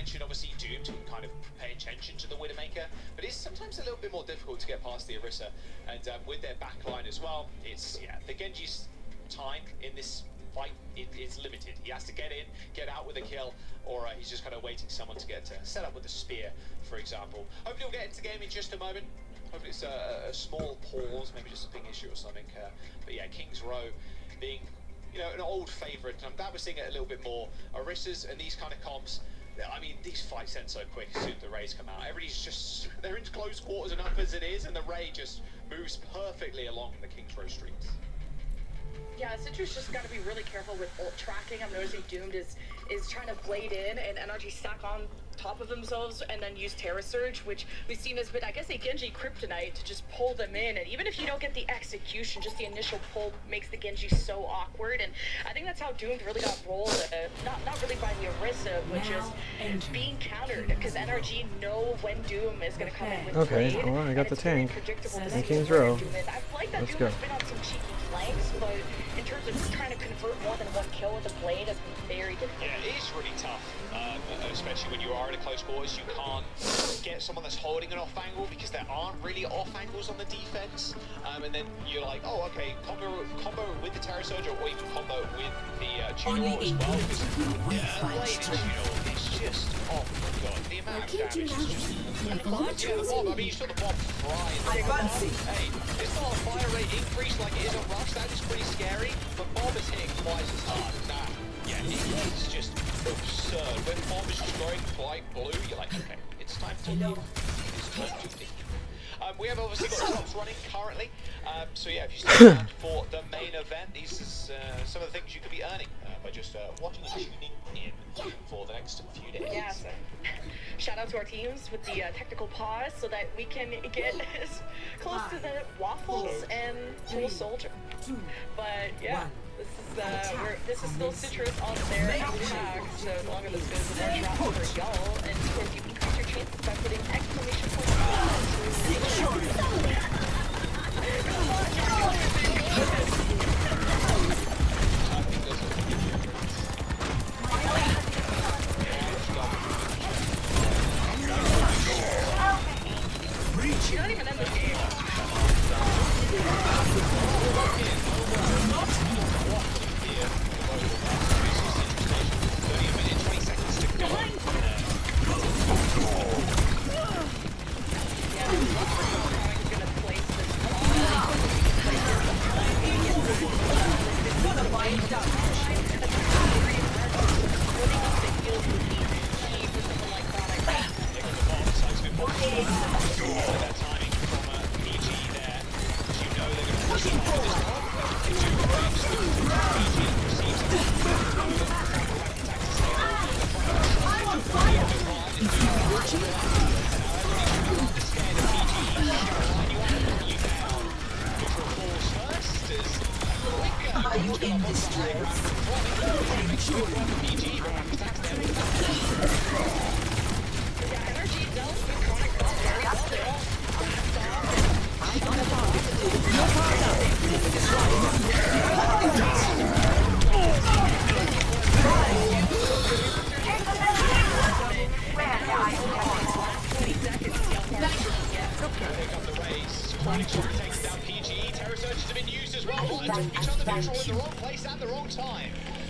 mentioned, obviously Doom can kind of pay attention to the Widowmaker, but it's sometimes a little bit more difficult to get past the Orisa. And with their backline as well, it's, the Genji's time in this fight is limited. He has to get in, get out with a kill, or he's just kind of waiting someone to get set up with a spear, for example. Hopefully we'll get into the game in just a moment. Hopefully it's a small pause, maybe just a ping issue or something. But yeah, King's Row being, an old favourite. I'm glad we're seeing it a little bit more. Orisas and these kind of comps, I mean, these fights end so quick as soon as the Rays come out. Everybody's just, they're in close quarters enough as it is, and the Ray just moves perfectly along the King's Row streets. Yeah, Citrus just got to be really careful with ult tracking. I'm noticing Doomed is trying to blade in and NRG stack on top of themselves and then use Terra Surge, which we've seen has been, I guess, a Genji kryptonite to just pull them in. And even if you don't get the execution, just the initial pull makes the Genji so awkward. And I think that's how Doomed really got rolled, not really by the Orisa, but just being countered, because NRG know when Doom is going to come in with okay, blade, well, I got the tank. And King's Row. I like that Let's Doom go. has been on some cheeky flanks, but in terms of trying to convert more than one kill with a blade, has been very difficult. Yeah, it is really tough, especially when you are in a close quarters. You can't get someone that's holding an off angle because there aren't really off angles on the defense. And then you're like, oh, okay, combo with the Terra Surge, or even combo with the Juno as well. Because blade and Juno is just, oh my god, the amount of damage is just. Yeah, the bomb. I mean, you saw the bomb fry. Hey, it's not a fire rate increase like it is on Rush. That is pretty scary. But bomb is hitting twice as hard. Yeah, it's just absurd. When bomb is just going quite blue, you're like, okay, it's time to leave. It's time to leave. We have obviously got shops running currently. So yeah, if you stay around for the main event, these is some of the things you could be earning by just watching and tuning in for the next few days. Yeah, so shout out to our teams with the technical pause so that we can get as close to the waffles and Full Soldier. But yeah, this is still Citrus on their attack, so as long as this goes with their drop for y'all, and of course you increase your chances by putting exclamation points You're not even in the game.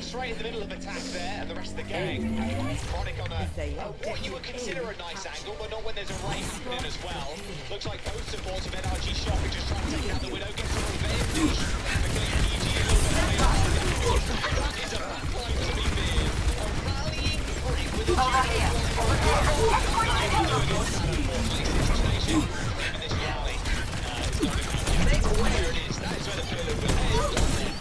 Straight in the middle of attack there, and the rest of the gang. Chronic on what you would consider a nice angle, but not when there's a rain in as well. Looks like both supports of NRG Shock are just trying to take out the Widow, get some revenge. That is a backline to be feared. A rallying point with a and this rally is not even where it is. That is where the payload will head.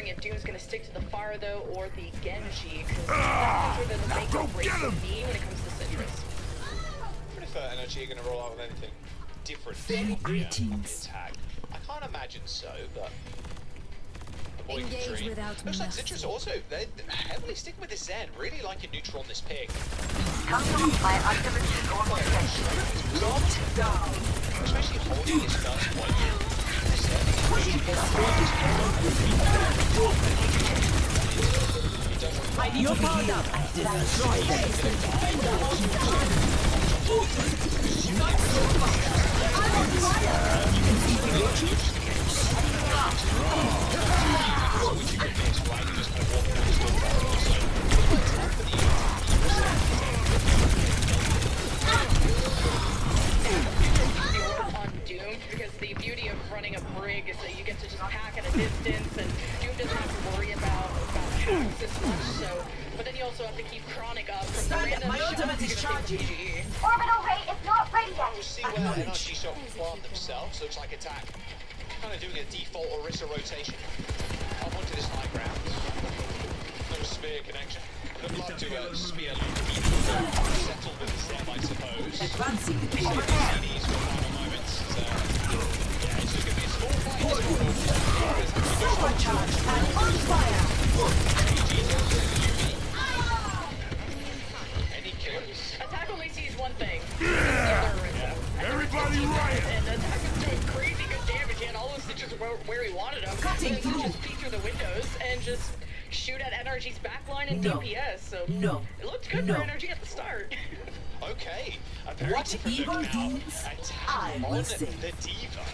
wondering if Doom's gonna stick to the fire though, or the Genji, because that's sort of the make or break for me when it comes to Citrus. What if Energy are going to roll out with anything different Very on the greetings. attack? I can't imagine so, but the boy can Engage dream. without Looks like mercy. Citrus also, they're heavily sticking with this Zen, really liking neutral on this pick. Especially holding his first point. You're powered up. Destroy them. On Doom, because the beauty of running a brig is that you get to just pack at a distance, and Doom doesn't have to worry about hacks as much. So, but then you also have to keep Chronic up from the random my shots ultimate you're is gonna take charging. PGE. Orbital rate is not ready yet. We'll see where Energy shot plant themselves. Looks like attack kind of doing a default Orisa rotation up onto this high ground. No spear connection. Would love to spear settle with the Zen, I suppose. Advancing. CDs for final moments. Yeah, it's just going to be a small fight. Supercharged and on fire. Any kills? Attack only sees one thing. Everybody riot! And Attack is doing crazy good damage, and all those stitches were where he wanted them. Cutting And through. just peek through the windows and just shoot at NRG's backline and No. DPS. So No. it looked good No. for NRG at the start. Okay. A very What different evil look now. deeds, Attack I will on save. the Diva.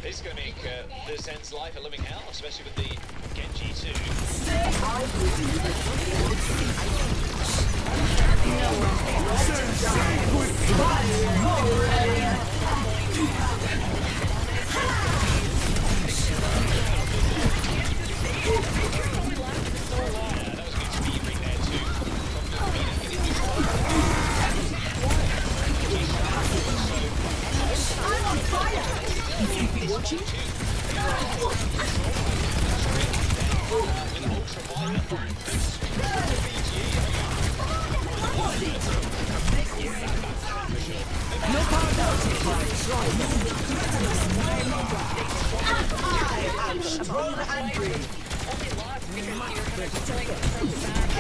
This is going to make the Zen's life a living hell, especially with the Genji too. Yeah, that was a good speed ring there too. I'm on fire. If you've been watching, no power outage. I am strong and brave. Only lost because you're kind of playing from the back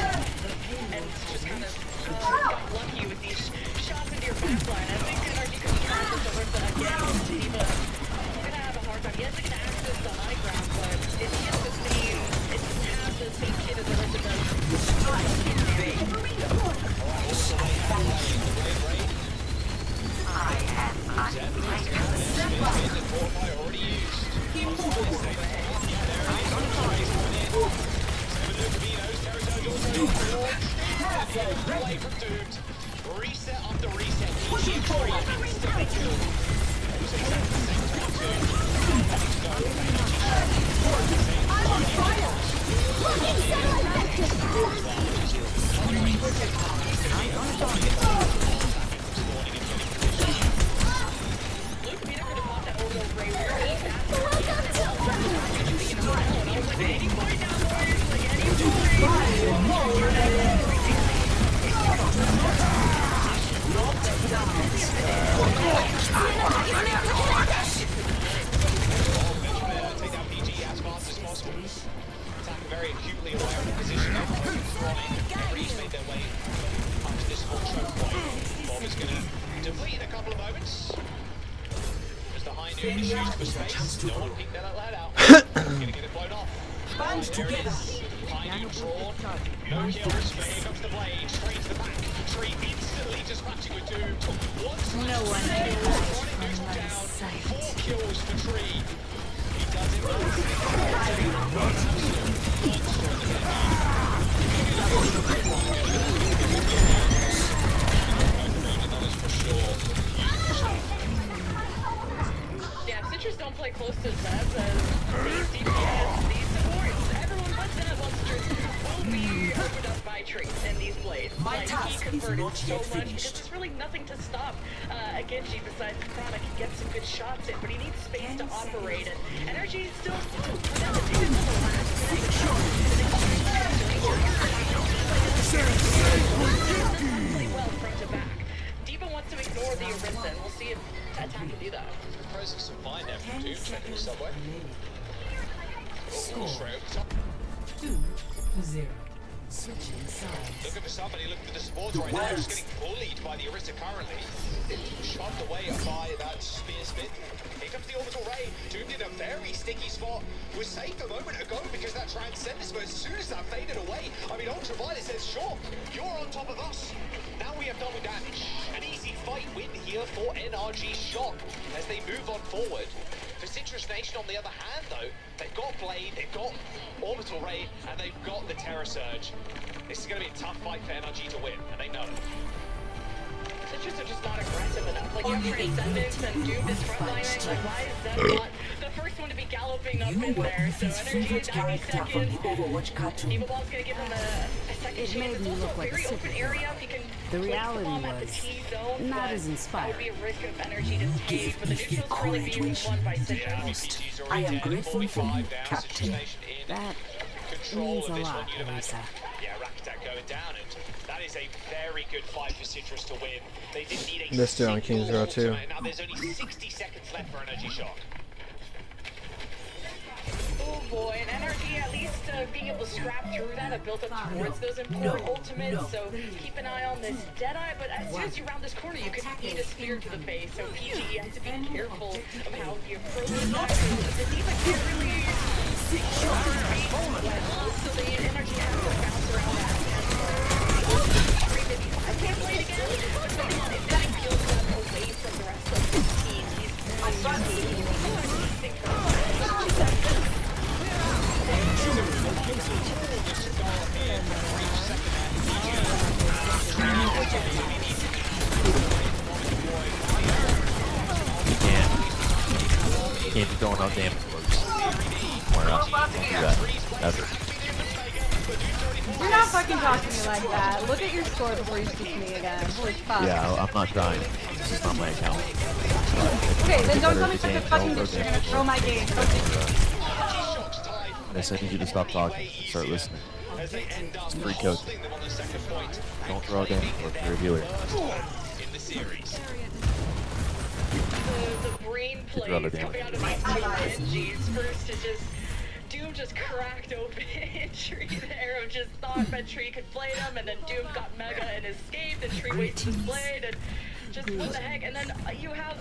and just kind of got lucky with these shots into your backline. I think NRG could try this over to again. Diva, he's gonna have a hard time. Yes, he can access the high ground, but if he has the same, it doesn't have the same kit as the rest of them. Away from Doomed. Reset after reset. Pushing forward. Instantly killed. Also attacked at the same time I'm on fire. Fucking Luke Peter could have bought that orbital ray where he had any point now, boys. Like any take down PG as fast as possible. Attack very acutely aware of the position of Chronic. Everybody's made their way up to this full choke point. Bob is going to deplete in a couple of moments. As the high noon is used for space, no one peeked that lad out. Going to get it blown off. Band There it together. is. High noon drawn. No kills, but here comes the blade. Straight to the back. Tree instantly dispatching with Doom. No one Chronic neutral down. 4 kills for Tree. He does it Yeah, Citrus don't play close to Zeb as these DPS, these supports, everyone but Zeb on Citrus will be opened up by traits and these blades. My Like, task he is converted not so yet much finished. because there's really nothing to stop Genji besides Chronic. He gets some good shots. shots in, but he needs space to operate, and energy is still without the tickets on the last really well front to back. Diva wants to ignore the Orisa, and we'll see if Attack can do that. Process some fine there from Doom, checking the subway. Oh, straight over the top. 2-0. Switching sides. Looking for somebody, looking for the supports right now. Just getting bullied by the Orisa currently. Shoved away by that spear spin. Here comes the orbital ray. Doom did a very sticky spot. Was saved a moment ago because that transcendence, but as soon as that faded away, I mean, Ultraviolet says, sure, you're on top of us. Now we have double damage. An easy fight win here for NRG Shock as they move on forward. For Citrus Nation, on the other hand, though, they've got Blade, they've got Orbital Ray, and they've got the Terror Surge. This is going to be a tough fight for NRG to win, and they know it. Citrus are just not aggressive enough. Like, you have Transcendence and Doom is frontlining. Like, why is that not the first one to be galloping up in there? So Energy is 90 seconds. Overwatch cartoon. Evil Ball's going to give him a second It chance. made It's me also look a like a very open superhero. area. If you can The place reality bomb at the was T-zone, not but as that inspiring. would be a risk of energy to take. But the neutral's currently being won by Citrus. I am grateful for you, Captain. That Control means of a this lot, one, you'd imagine. Elisa. Yeah, Rack Attack going down, and that is a very good fight for Citrus to win. They didn't need a Missed it on single Kings Row too. ultimate. Now there's only 60 seconds left for Energy Shock. Oh boy, and Energy at least being able to scrap through that have built up towards those important ultimates, so keep an eye on this Deadeye, but as soon as you round this corner, you could eat a spear to the face, so PG has to be careful of how he approaches that. The Diva can't really so the Energy has to bounce around that. I can't play it again, but if that feels away from the rest of his team, You can't be throwing out damage bugs. Why not? Don't do that. Ever. You're not fucking talking to me like that. Look at your score before you speak to me again. Holy fuck. Yeah, I'm not trying. This is not my account. Okay, then don't tell me such a fucking bitch. You're gonna throw my game. I said I need you to stop talking and start listening. It's free code. Don't throw damage bugs for a healer. In the series. The brain plays brother coming out of these two Genjis. First is just Doom just cracked open Tree there. Just thought that Tree could blade him, and then Doom got Mega and escaped, and Tree wasted his blade, and just what the heck. And then you have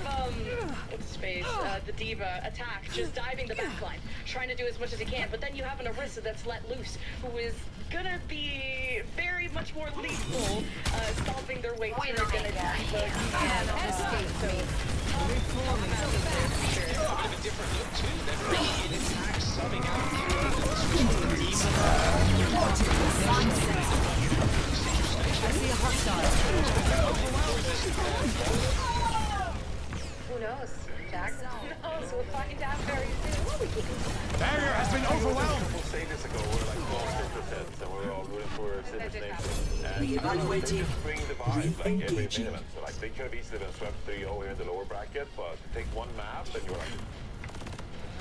what's his face, the Diva Attack, just diving the backline, trying to do as much as he can. But then you have an Orisa that's let loose, who is gonna be very much more lethal, stomping their way through. Gonna Diva can escape. So Different look too. They're making attacks, subbing out. I see a hostile. who knows, Jack? Who knows? We'll find out very soon. Barrier has been overwhelmed. Couple stages ago, we were like 12% and we were all rooting for Citrus Nation. And Evaluating. they just bring the vibe like every main event. So like they could have easily been swept 3-0 here in the lower bracket, but take one map and you're like,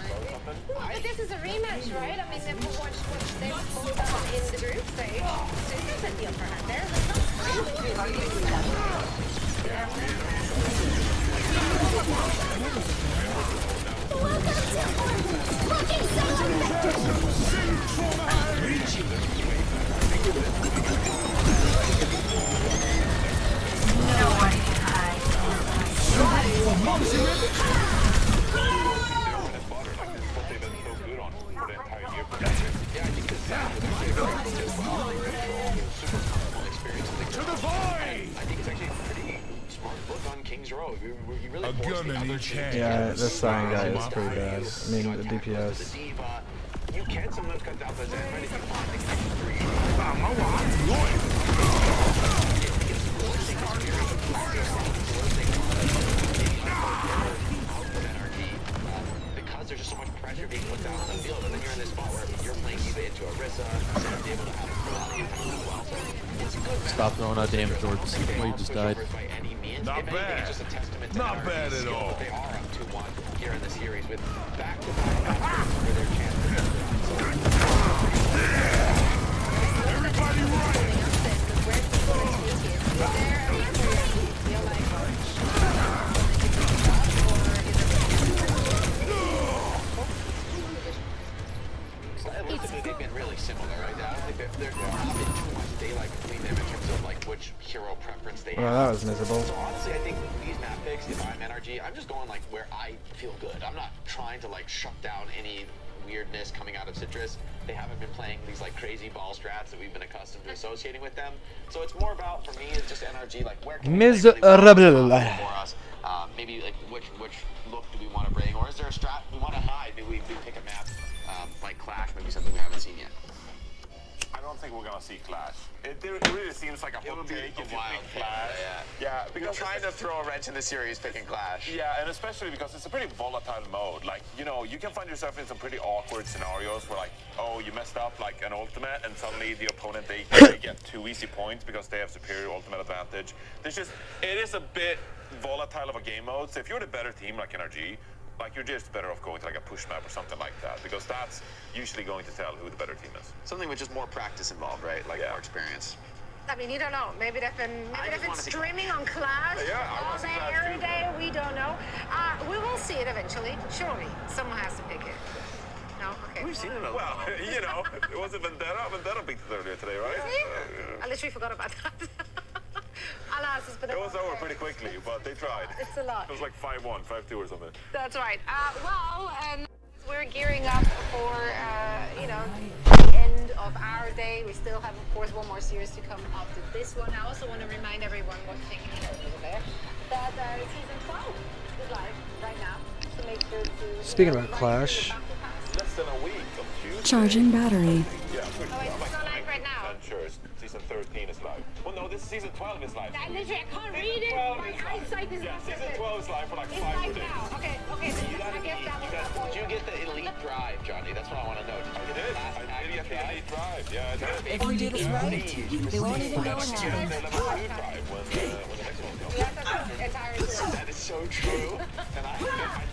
something. But this is a rematch, right? I mean, they've watched what they've both done in the group stage. So there's a deal for hand there. A gun in each hand. Yeah, this sign guy is pretty bad. I mean, the DPS. You can sometimes cut down the Zen, Because there's just so much pressure being put down on the field, and then you're in this spot where you're playing Diva into Orisa, instead of being able to have a lot of impact as well. So it's good. Stop throwing out damage bugs. Well, you just died. by any means. Not If anything, bad. it's just a testament to Not NRG's bad at skill all. that they are up 2-1. that was miserable. So honestly, I think these map picks, if I'm NRG, I'm just going like where I feel good. I'm not trying to like shut down any weirdness coming out of Citrus. They haven't been playing these like crazy ball strats that we've been accustomed to associating with them. So it's more about, for me, it's just NRG, like where can we play really well for us? Maybe like which look do we want to bring, or is there a strat we want to hide? Maybe we pick a map like Clash, maybe something we haven't seen yet. I don't think we're gonna see Clash. It really seems like a hot take if you pick Clash. Yeah, because We're trying to throw a wrench in the series picking Clash. Yeah, and especially because it's a pretty volatile mode. Like, you know, you can find yourself in some pretty awkward scenarios where, like, oh, you messed up like an ultimate, and suddenly the opponent they get 2 easy points because they have superior ultimate advantage. It is a bit volatile of a game mode. So if you're the better team like NRG, like you're just better off going to like a push map or something like that, because that's usually going to tell who the better team is. Something with just more practice involved, right? Like more experience. I mean, you don't know. Maybe they've been streaming on Clash all day, every day. We don't know. We will see it eventually. Surely, someone has to pick it. No, okay. We've seen it. Well, you know, it was a Vendetta. Vendetta picked it earlier today, right? I literally forgot about that. It was over pretty quickly, but they tried. It's a lot. It was like 5-1, 5-2 or something. That's right. And we're gearing up for, you know, the end of our day. We still have, of course, one more series to come after this one. I also want to remind everyone one thing over there, that season 12 is live right now. So make sure to... Speaking about Clash. Less than a week on Tuesday. Charging battery. Yeah, pretty it's not live right now. I'm sure season 13 is live. Well, no, this season 12 is live. I literally can't read it. My eyesight is not season 12 is live for like 5 live days. now. Okay. Did you get the elite drive, Johnny? That's what I want to know. I did. I did get the elite drive. Yeah, I did. If we do this right, they won't even know what happened. That is so true.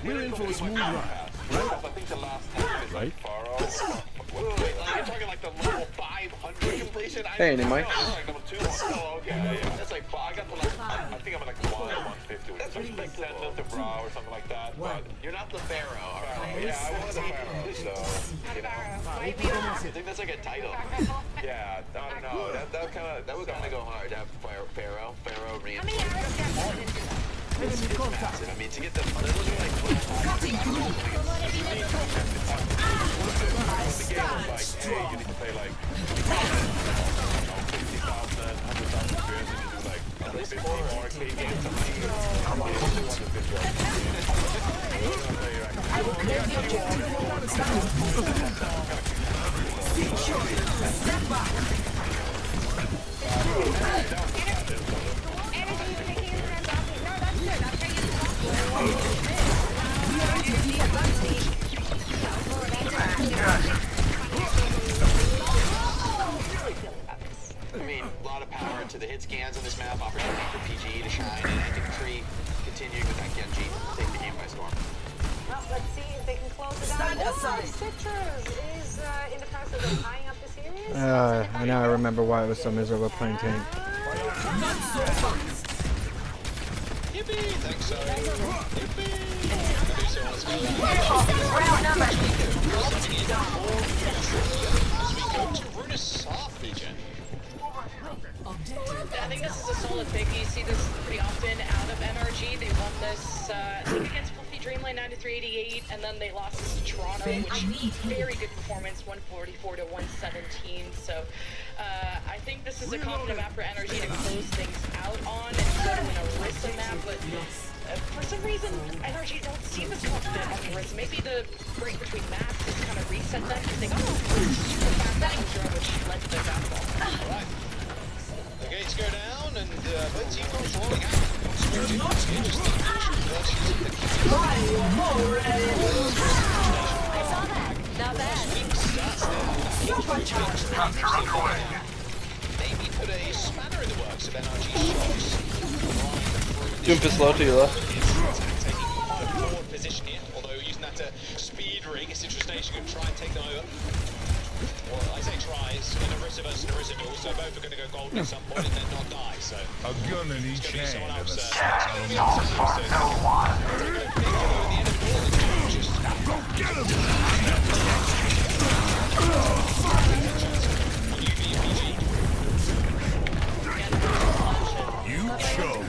We're in for a smooth ride. I think the last time is like Faro. You're talking like the level 500 completion? Hey, Mike. Like level 2. Oh, okay. Yeah. That's like, I got to like, I think I'm at like 150 with some Descendant to Brow or something like that. But you're not the Pharaoh, alright? yeah, I was a Pharaoh, so, you know. I think that's like a title. Yeah, I don't know. That would kind of go hard to have Pharaoh How many hours can massive. I mean, to get the those are like the game is like, hey, you need to pay like 50,000, 100,000 experience, and you do like at least 50 more arcade games. I mean, a lot of power to the hit scans on this map, opportunity for PG to shine, and I think Tree continuing with that Genji take the game by storm. Well, let's see if they can close it out. Citrus is in the process of tying up the series. I now I remember why it was so miserable playing tank. Yippee! Thanks, so. Yippee! As we go to Runesaf region. I think this is a solid pick. You see this pretty often out of NRG. They won this I think against Fluffy Dreamland 93-88, and then they lost this to Toronto, which very good performance, 144 to 117. So I think this is a confident map for NRG to close things out on and go to an Orisa map, but for some reason NRG don't seem as confident on Orisa. Maybe the break between maps has kind of reset them to think, oh, super fast danger, which led to their downfall. Alright. The gates go down, and both teams are rolling out. Interesting. I saw that. Not bad. Maybe put a spanner in the works of NRG shots. Jump is low to your left. Taking quite a forward position here, although using that to speed ring, Citrus Nation going to try and take them over. Well, I say tries, in Orisa versus an Orisa duel, so both are going to go golden at some point and then not die, so... A gun in each hand and a sack. Go get him! You chose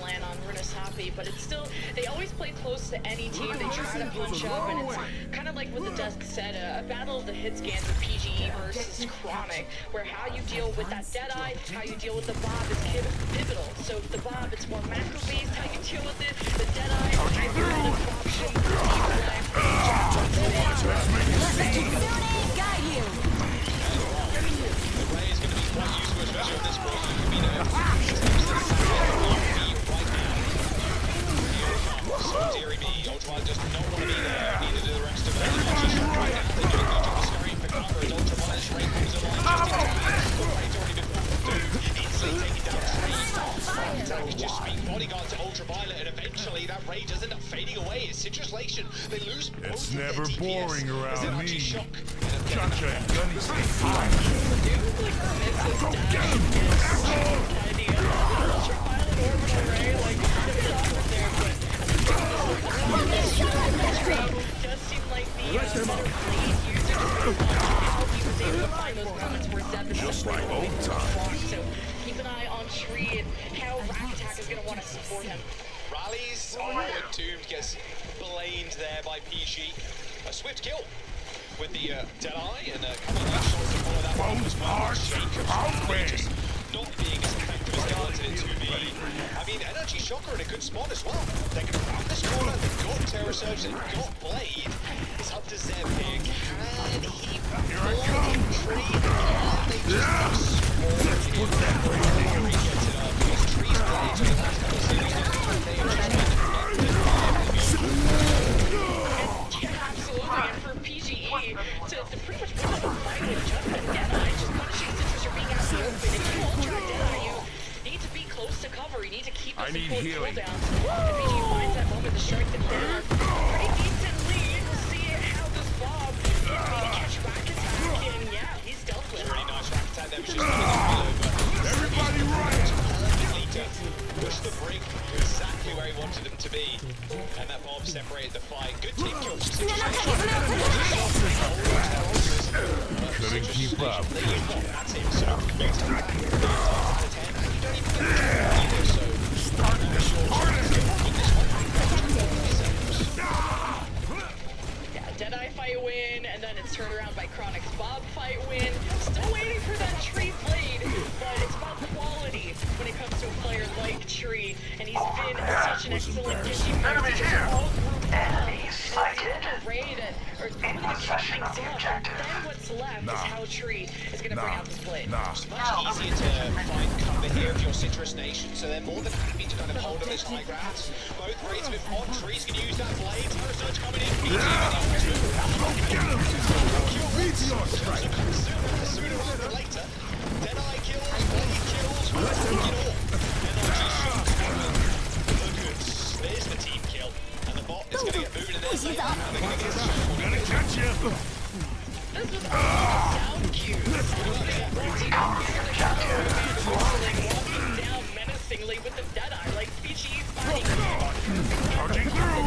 land on Runa's Happy, but it's still, they always play close to any team. They try to punch up, and it's kind of like what the desk said, a battle of the hit scans of PGE versus Chronic, where how you deal with that Deadeye, how you deal with the Bob is pivotal. So the Bob, it's more macro-based, how you deal with it. The Deadeye, Deary me, Ultraviolet does not want to be there, neither do the rest of them. Just right now, they're doing good job of scurrying for cover as Ultraviolet's Ray comes along just in time. The Ray's already been doomed, instantly taking down Tree. Attack is just being bodyguard to Ultraviolet, and eventually that Ray does end up fading away. It's Citrusation. They lose both It's of their never DPS. boring As around Energy me. Shock. Gotcha, gunny stick. does seem like the better played user how he was able to find those moments where Zeb is Just like old times. So keep an eye on Tree and how Rack Attack is going to want to support him. Rallies. Doomed gets blamed there by PG. A swift kill with the Deadeye and a couple of nice shots to follow that one as well. Jacobs just not being as effective as they wanted it to be. I mean, Energy Shocker in a good spot as well. They're going to round this corner. They've got Terror Surge. They've got Blade. It's up to Zeb here. Can he block Tree? They just because Tree's Blades in the last couple of series, they have just been Absolutely, and for PGE to pretty much put up a fight with just a Deadeye, just punishing Citrus for being out in the open. If you ultra Deadeye, you need to be close to cover. You need to keep this in close cooldown. And PGE finds that moment to strike them down. Pretty decent lead. We'll see how this Bob is going to catch Rack Attack, and yeah, he's dealt with. Really nice Rack Attack there, was just coming over. Everybody right! Push the brick exactly where he wanted them to be, and that Bob separated the fight. Good team kill from Couldn't keep up. That's him, so makes it back 10 out of 10, and you don't even know either, so yeah, Deadeye fight win, and then it's turned around by Chronic's Bob fight win. Still waiting for that Tree Blade, but it's about quality when it comes to a player like Tree, and he's been such an excellent team player. All group enemy sighted. Raid or really to kick things up. Then what's left is how Tree is going to bring out this Blade. It's much easier to find cover here if you're Citrus Nation, so they're more than happy to kind of hold on this high ground. Both Raids have been on. Tree's going to use that Blade. Terror Surge coming in. Get him! Meteor strike! Sooner rather than later. Deadeye kills, Blade kills, let's take it all. Energy Shock the goods. There's the team kill. And the bot is going to get moving in there. And they're going to get shot. Gonna catch you! This was sound cue. Walking down menacingly with the Deadeye, like PG's fighting. Charging through!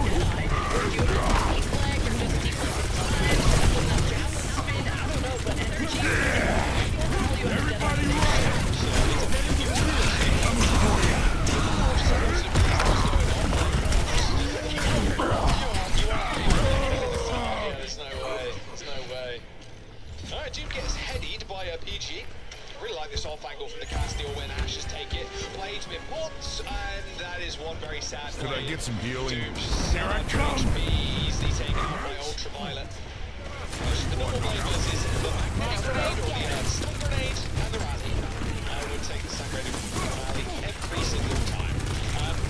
Everybody right! There's no way. Alright, Dude gets headied by a PG. Really like this off angle from the Castile when Ashes take it. Blades with bots, and that is one very sad Could I get some healing? Here I come! Easily taken out by Ultraviolet. The normal blade versus the magnetic grenade or the stun grenade and the rally. I would take the stun grenade from the rally every single time.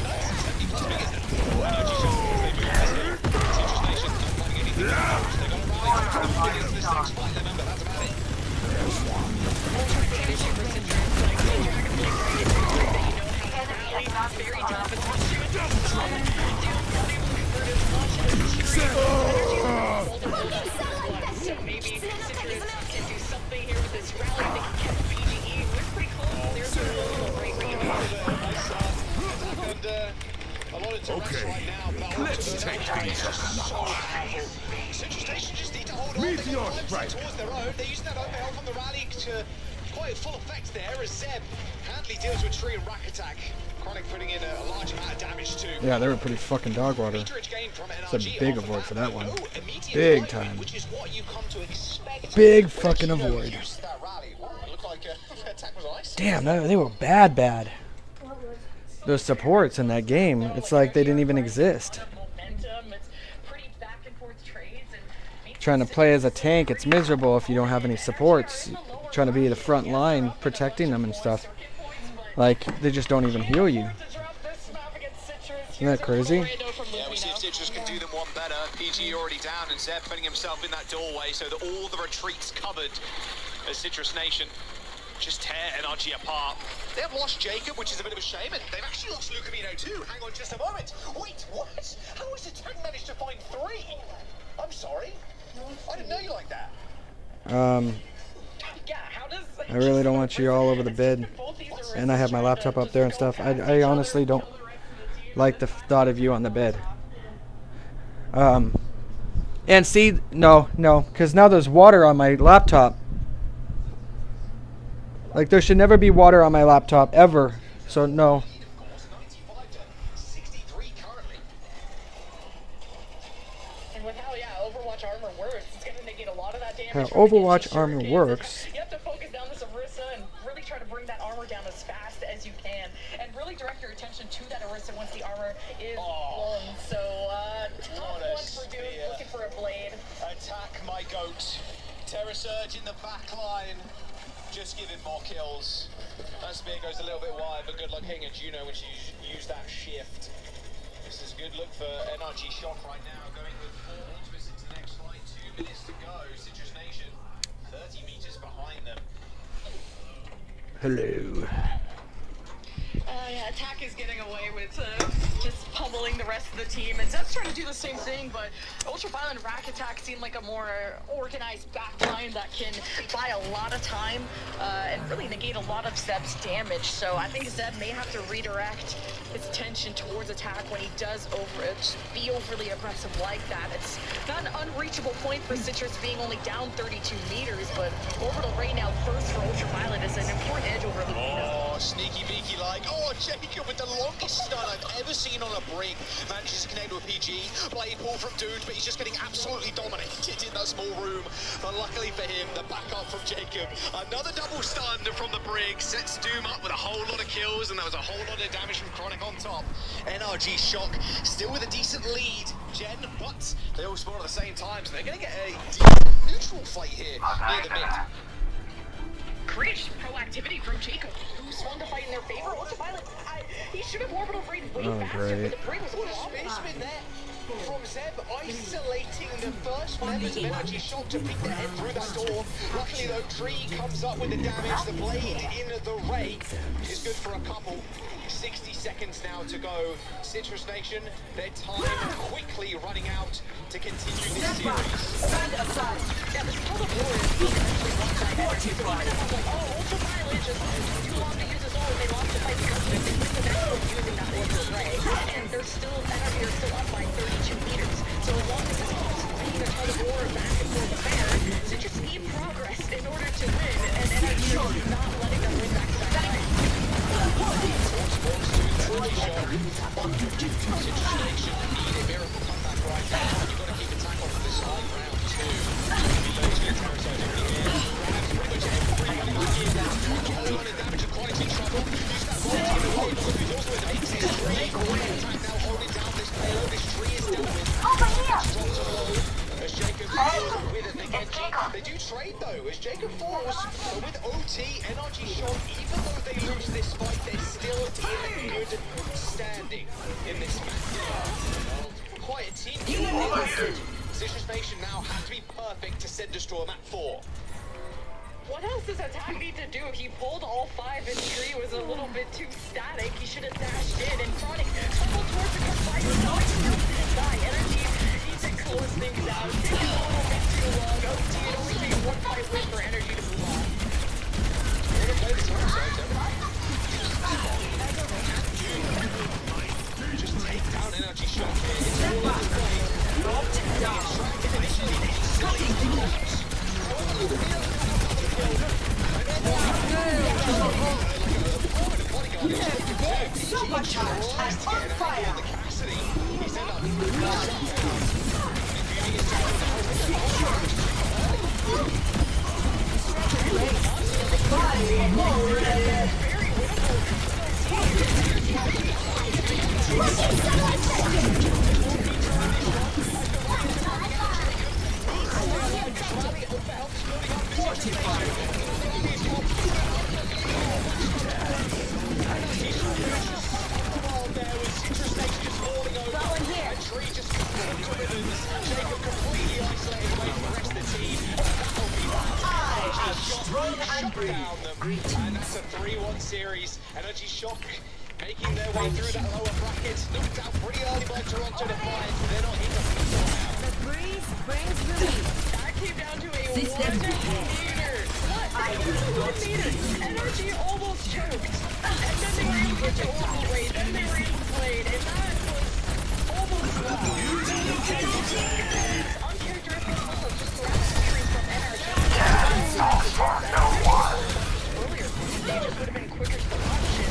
That's 70 plus figures now. Energy Shock as they move this here. Citrus Nation not playing anything else. They're going to rally to the figures in this next fight. Remember, that's about it. Very tough, especially with Deal's not able to convert as much as so maybe Citrus can do something here with this rally. They can catch PGE. We're pretty close. There's a little break. A lot of duress right now, but let's take these. So Citrus Nation just need to hold on. They're towards their own. They're using that open help on the rally to quite full effect there as Zeb handily deals with tree and rack attack. Chronic putting in a large amount of damage too. Yeah, they were pretty fucking dog water. It's a big avoid for that one. Big time. Big fucking avoid. Damn, they were bad. Those supports in that game, it's like they didn't even exist. Trying to play as a tank, it's miserable if you don't have any supports. Trying to be the front line, protecting them and stuff. Like, they just don't even heal you. Isn't that crazy? Yeah, we see if Citrus can do them one better. PG already down and Zeb putting himself in that doorway so that all the retreats covered as Citrus Nation just tear NRG apart. They have lost Jacob, which is a bit of a shame, and they've actually lost Lucamino too. Hang on just a moment. Wait, what? How has the tech managed to find 3? I'm sorry. I didn't know you like that. I really don't want you all over the bed. And I have my laptop up there and stuff. I honestly don't like the thought of you on the bed. And see, no, because now there's water on my laptop. Like, there should never be water on my laptop, ever. So, no. And with how, Overwatch armor works, it's going to negate a lot of that damage. How Overwatch armor works. You have to focus down this Orisa and really try to bring that armor down as fast as you can. And really direct your attention to that Orisa once the armor is blown. So, top one for Dude, looking for a blade. Attack my goat. Terra Surge in the back line. Just give him more kills. That spear goes a little bit wide, but good luck hitting a Juno when she used that shift. This is good look for NRG Shock right now, going with 4 ultimates into the next fight. 2 minutes to go. Citrus Nation, 30 meters behind them. Hello. Attack is getting away with just pummeling the rest of the team. And Zeb's trying to do the same thing, but Ultraviolet and Rack Attack seem like a more organized backline that can buy a lot of time and really negate a lot of Zeb's damage. So I think Zeb may have to redirect his attention towards Attack when he does be overly aggressive like that. It's not an unreachable point for Citrus being only down 32 meters, but Orbital right now first for Ultraviolet is an important edge over Lucina. Oh, sneaky beaky like. Oh, Jacob with the longest stun I've ever seen on a brig. Manages to connect with PG. Blade pull from Dude, but he's just getting absolutely dominated in that small room. But luckily for him, the backup from Jacob. Another double stun from the brig. Sets Doom up with a whole lot of kills, and there was a whole lot of damage from Chronic on top. NRG Shock still with a decent lead, Jen, but they all spawn at the same time, so they're going to get a decent neutral fight here near the mid. Great proactivity from Jacob, who swung the fight in their favor. Ultraviolet, he should have orbital raid way faster, but the break was Spin there from Zeb, isolating the first members of NRG Shock to peek their head through that door. Luckily though, Tree comes up with the damage. The blade in the ray is good for a couple. 60 seconds now to go. Citrus Nation, their time quickly running out to continue this series. Yeah, this Call of War is being eventually one-sided. Ultraviolet just too long to use his ult. They lost the fight because of it. They think that they're still using that orbital ray, and they're still up by 32 meters. So as long as this keeps being a Call of War back and forth affair, Citrus need progress in order to win, and NRG is not letting them win back-to-back fights. They do trade though, as Jacob falls, but with OT, NRG Shock, even though they lose this fight, they're still in good standing in this match. Quite a team. Citrus Nation now have to be perfect to send Destroy map 4. What else does Attack need to do? He pulled all 5 and Tree was a little bit too static. He should have dashed in and Chronic tumbled towards the fire. No, he still didn't die. Energy needs to close things out. Taking a little bit too long. OT, it only takes 1 fight win for Energy to move on. We're gonna play this one, just take down Energy Shock here. It's all over the way. Distracted initially. Supercharged and on fire. And that's a 3-1 series. Energy Shock making their way through that lower bracket. Knocked out pretty early by Toronto Defiance, but they're not in the final. The breeze brings relief. That came down to a 1 meter. Energy almost choked. And then they were able to get to overweight. Then they were able to blade. And that was almost lost. Uncharacteristic also just the last entries from energy. Earlier stages would have been quicker to the option.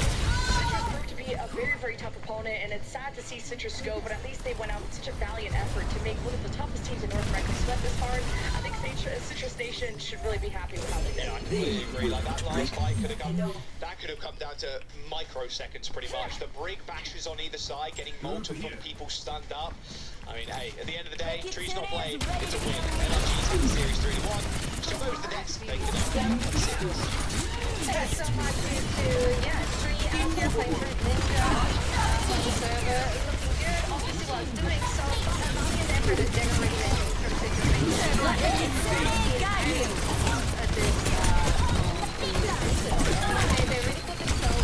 Citrus proved to be a very, very tough opponent, and it's sad to see Citrus go, but at least they went out with such a valiant effort to make one of the toughest teams in North America sweat this hard. I think Citrus Nation should really be happy with how they did. Yeah, I completely agree. Like that last fight could have come down to microseconds pretty much. The brig bashes on either side, getting multiple people stunned up. I mean, hey, at the end of the day, Tree's not played. It's a win. NRG's in the series 3-1. Still goes to the next. They can Thanks so much to, Tree out here playing for Ninja on the server. Looking good. Obviously, well, it's doing so. Valiant effort is generating from Citrus. They really put themselves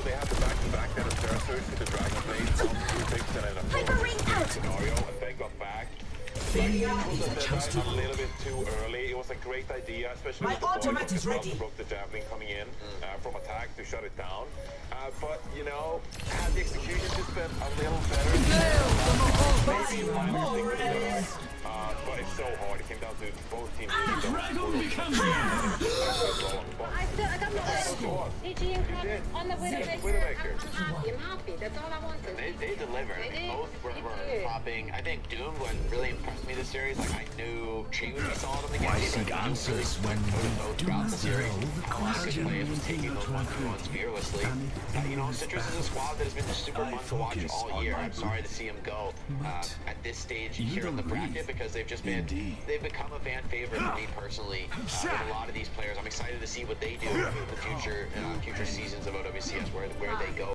They have the back-to-back that of Terrasers with the Dragon Blade, some 2 picks and a scenario, and they got back. A little bit too early. It was a great idea, especially with the ultimate is ready. Broke the javelin coming in from attack to shut it down. But had the execution just been a little better. But it's so hard. It came down to both teams. I got my PG and on the Widowmaker. I'm happy. That's all I wanted. They delivered. Both were popping. I think Doom what really impressed me this series. Like I knew Tree would be solid in the game. I seek answers when we do not know the question. Was taking those 1v1s fearlessly. Citrus is a squad that has been super fun to watch all year. I'm sorry to see him go at this stage here in the bracket because they've become a fan favorite for me personally. With a lot of these players, I'm excited to see what they do in the future seasons of OWCS, where they go.